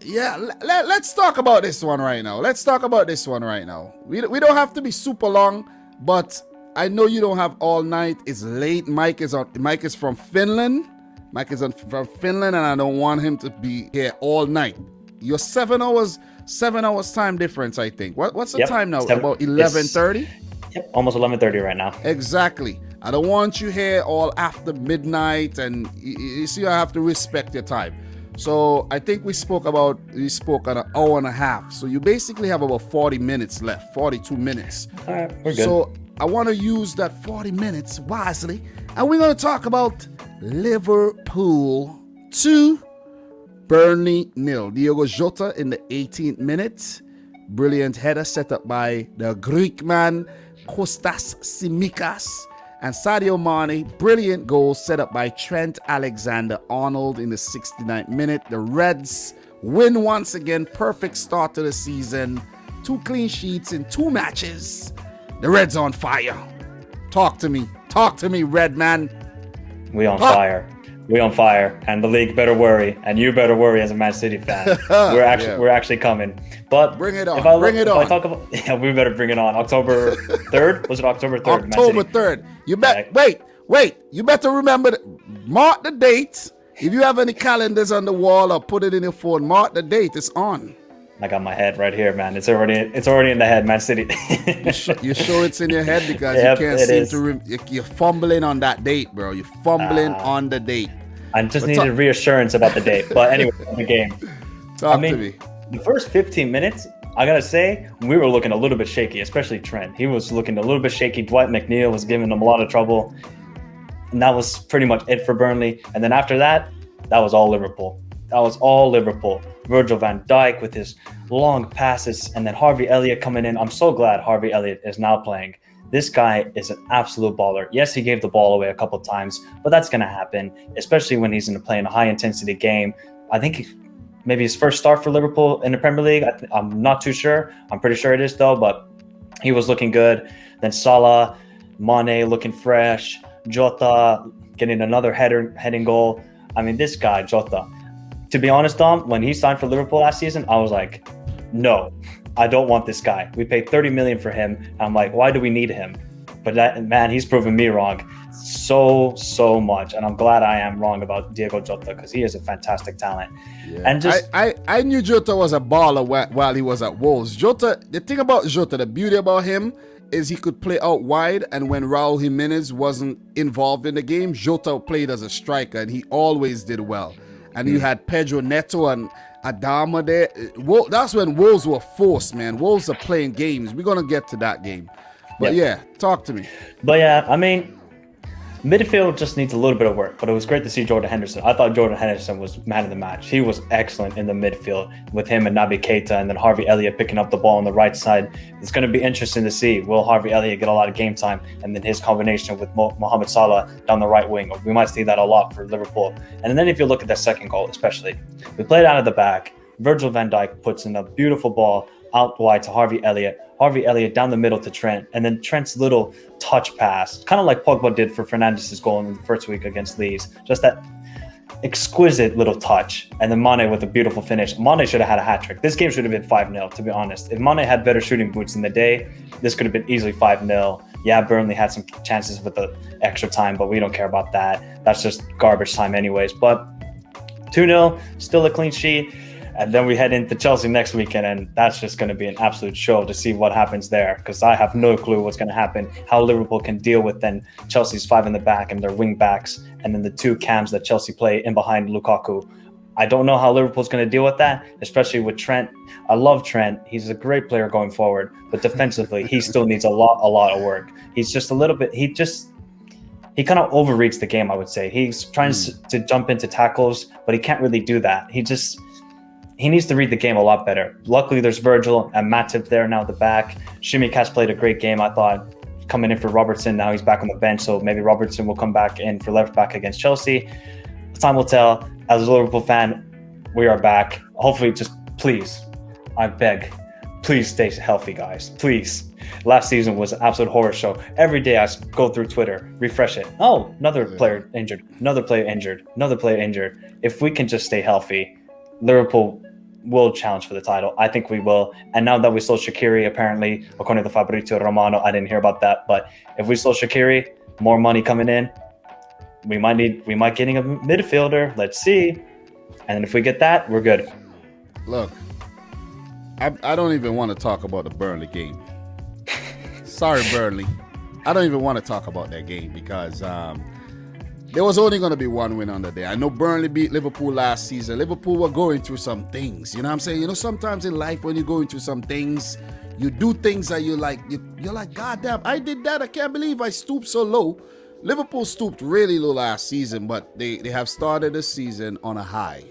Yeah, let's talk about this one right now. We don't have to be super long, but I know you don't have all night. It's late. Mike is from Finland. From Finland, and I don't want him to be here all night. You're 7 hours time difference, I think. What's the time now? About 11:30? Yep, almost 11:30 right now. Exactly. I don't want you here all after midnight, and you see, I have to respect your time. So I think we spoke an hour and a half. So you basically have about 40 minutes left, 42 minutes. All right, we're good. So I want to use that 40 minutes wisely, and we're going to talk about Liverpool 2, Burnley 0. Diogo Jota in the 18th minute. Brilliant header set up by the Greek man Kostas Tsimikas. And Sadio Mane, brilliant goal set up by Trent Alexander-Arnold in the 69th minute. The Reds win once again. Perfect start to the season. 2 clean sheets in 2 matches. The Reds on fire. Talk to me, Red man. We on fire. And the league better worry, and you better worry as a Man City fan. We're actually coming. But bring it on. We better bring it on. October 3rd? Was it October 3rd? October 3rd. You wait. You better remember mark the date. If you have any calendars on the wall or put it in your phone, mark the date. It's on. I got my head right here, man. It's already in the head, Man City. You sure it's in your head because you can't seem to. You're fumbling on that date, bro. You're fumbling on the date. I just needed reassurance about the date. But anyway, the game. Talk to me. The first 15 minutes, I gotta say, we were looking a little bit shaky, especially Trent. He was looking a little bit shaky. Dwight McNeil was giving him a lot of trouble. And that was pretty much it for Burnley. And then after that was all Liverpool. Virgil van Dijk with his long passes, and then Harvey Elliott coming in. I'm so glad Harvey Elliott is now playing. This guy is an absolute baller. Yes, he gave the ball away a couple of times, but that's going to happen, especially when he's playing a high-intensity game. I think maybe his first start for Liverpool in the Premier League. I'm not too sure. I'm pretty sure it is, though, but he was looking good. Then Salah, Mane looking fresh, Jota getting another heading goal. I mean, this guy, Jota, to be honest, Dom, when he signed for Liverpool last season, I was like, no, I don't want this guy. We paid 30 million for him. And I'm like, why do we need him? But man, he's proven me wrong so much. And I'm glad I am wrong about Diogo Jota because he is a fantastic talent. Yeah. And I knew Jota was a baller while he was at Wolves. The thing about Jota, the beauty about him is he could play out wide, and when Raul Jimenez wasn't involved in the game, Jota played as a striker, and he always did well. And you had Pedro Neto and Adama there. That's when Wolves were forced, man. Wolves are playing games. We're going to get to that game. But yeah, talk to me. But yeah, I mean, midfield just needs a little bit of work, but it was great to see Jordan Henderson. I thought Jordan Henderson was man of the match. He was excellent in the midfield with him and Naby Keita, and then Harvey Elliott picking up the ball on the right side. It's going to be interesting to see, will Harvey Elliott get a lot of game time, and then his combination with Mohamed Salah down the right wing. We might see that a lot for Liverpool. And then if you look at the second goal especially, we played out of the back. Virgil van Dijk puts in a beautiful ball out wide to Harvey Elliott. Harvey Elliott down the middle to Trent, and then Trent's little touch pass, kind of like Pogba did for Fernandez's goal in the first week against Leeds. Just that exquisite little touch. And then Mane with a beautiful finish. Mane should have had a hat-trick. This game should have been 5-0, to be honest. If Mane had better shooting boots in the day, this could have been easily 5-0. Yeah, Burnley had some chances with the extra time, but we don't care about that. That's just garbage time anyways. But 2-0, still a clean sheet. And then we head into Chelsea next weekend, and that's just going to be an absolute show to see what happens there, because I have no clue what's going to happen, how Liverpool can deal with then Chelsea's 5 in the back and their wing backs, and then the 2 cams that Chelsea play in behind Lukaku. I don't know how Liverpool's going to deal with that, especially with Trent. I love Trent. He's a great player going forward, but defensively, he still needs a lot of work. He's just a little bit, he kind of overreads the game, I would say. He's trying to jump into tackles, but he can't really do that. He needs to read the game a lot better. Luckily, there's Virgil and Matip there now at the back. Shimikas played a great game, I thought, coming in for Robertson. Now he's back on the bench, so maybe Robertson will come back in for left back against Chelsea. Time will tell. As a Liverpool fan, we are back. Hopefully, just please, I beg, please stay healthy, guys. Please. Last season was an absolute horror show. Every day I go through Twitter, refresh it. Oh, another player injured. If we can just stay healthy, Liverpool will challenge for the title. I think we will. And now that we sold Shaqiri, apparently, according to Fabrizio Romano, I didn't hear about that, but if we sold Shaqiri, more money coming in, we might getting a midfielder. Let's see. And if we get that, we're good. Look, I don't even want to talk about the Burnley game. Sorry, Burnley. I don't even want to talk about that game because there was only going to be one win on the day. I know Burnley beat Liverpool last season. Liverpool were going through some things. You know what I'm saying? You know, sometimes in life when you're going through some things, you do things that you're like, God damn, I did that. I can't believe I stooped so low. Liverpool stooped really low last season, but they have started the season on a high.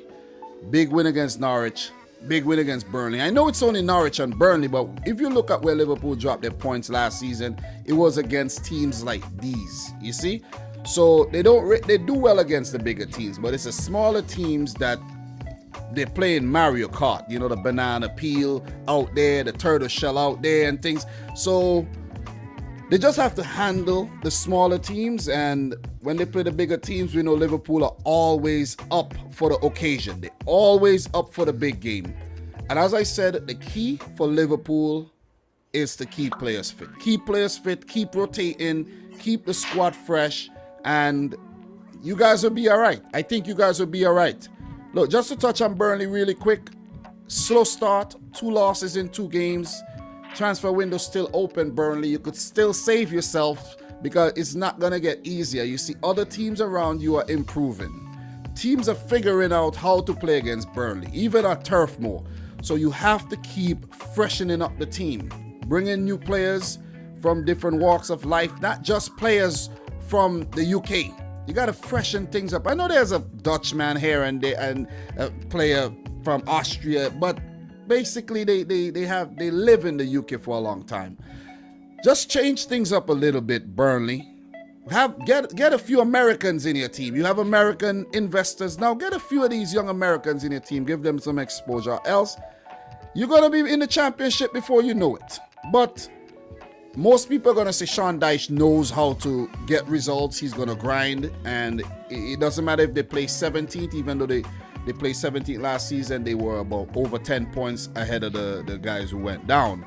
Big win against Norwich. Big win against Burnley. I know it's only Norwich and Burnley, but if you look at where Liverpool dropped their points last season, it was against teams like these. You see? So they do well against the bigger teams, but it's the smaller teams that they're playing Mario Kart. You know, the banana peel out there, the turtle shell out there and things. So they just have to handle the smaller teams, and when they play the bigger teams, we know Liverpool are always up for the occasion. They're always up for the big game. And as I said, the key for Liverpool is to keep players fit. Keep players fit, keep rotating, keep the squad fresh, and you guys will be all right. I think you guys will be all right. Look, just to touch on Burnley really quick. Slow start, 2 losses in 2 games. Transfer window still open, Burnley. You could still save yourself because it's not going to get easier. You see, other teams around you are improving. Teams are figuring out how to play against Burnley, even at Turf Moor. So you have to keep freshening up the team. Bring in new players from different walks of life, not just players from the UK. You got to freshen things up. I know there's a Dutchman here and there and a player from Austria, but basically they live in the UK for a long time. Just change things up a little bit, Burnley. Get a few Americans in your team. You have American investors now. Get a few of these young Americans in your team. Give them some exposure. Else, you're gonna be in the championship before you know it. But most people are gonna say Sean Dyche knows how to get results. He's gonna grind, and it doesn't matter if they play 17th, even though they played 17th last season. They were about over 10 points ahead of the guys who went down.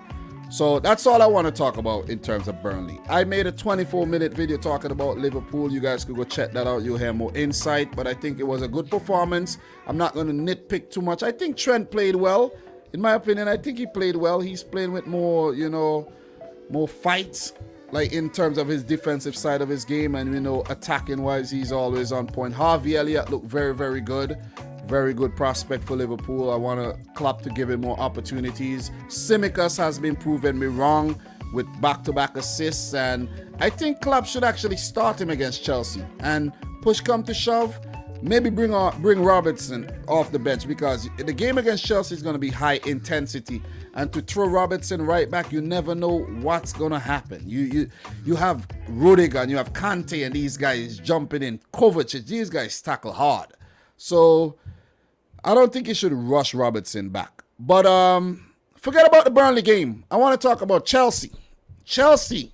So that's all I want to talk about in terms of Burnley. I made a 24-minute video talking about Liverpool. You guys could go check that out. You'll hear more insight. But I think it was a good performance. I'm not going to nitpick too much. I think Trent played well. In my opinion, I think he played well. He's playing with more, more fights, like in terms of his defensive side of his game. And, attacking-wise, he's always on point. Harvey Elliott looked very, very good. Very good prospect for Liverpool. I want Klopp to give him more opportunities. Tsimikas has been proving me wrong with back-to-back assists, and I think Klopp should actually start him against Chelsea. And push come to shove, maybe bring Robertson off the bench, because the game against Chelsea is going to be high intensity. And to throw Robertson right back, you never know what's going to happen. You have Rudiger and you have Kante and these guys jumping in. Kovacic, these guys tackle hard. So I don't think you should rush Robertson back. But forget about the Burnley game. I want to talk about Chelsea. Chelsea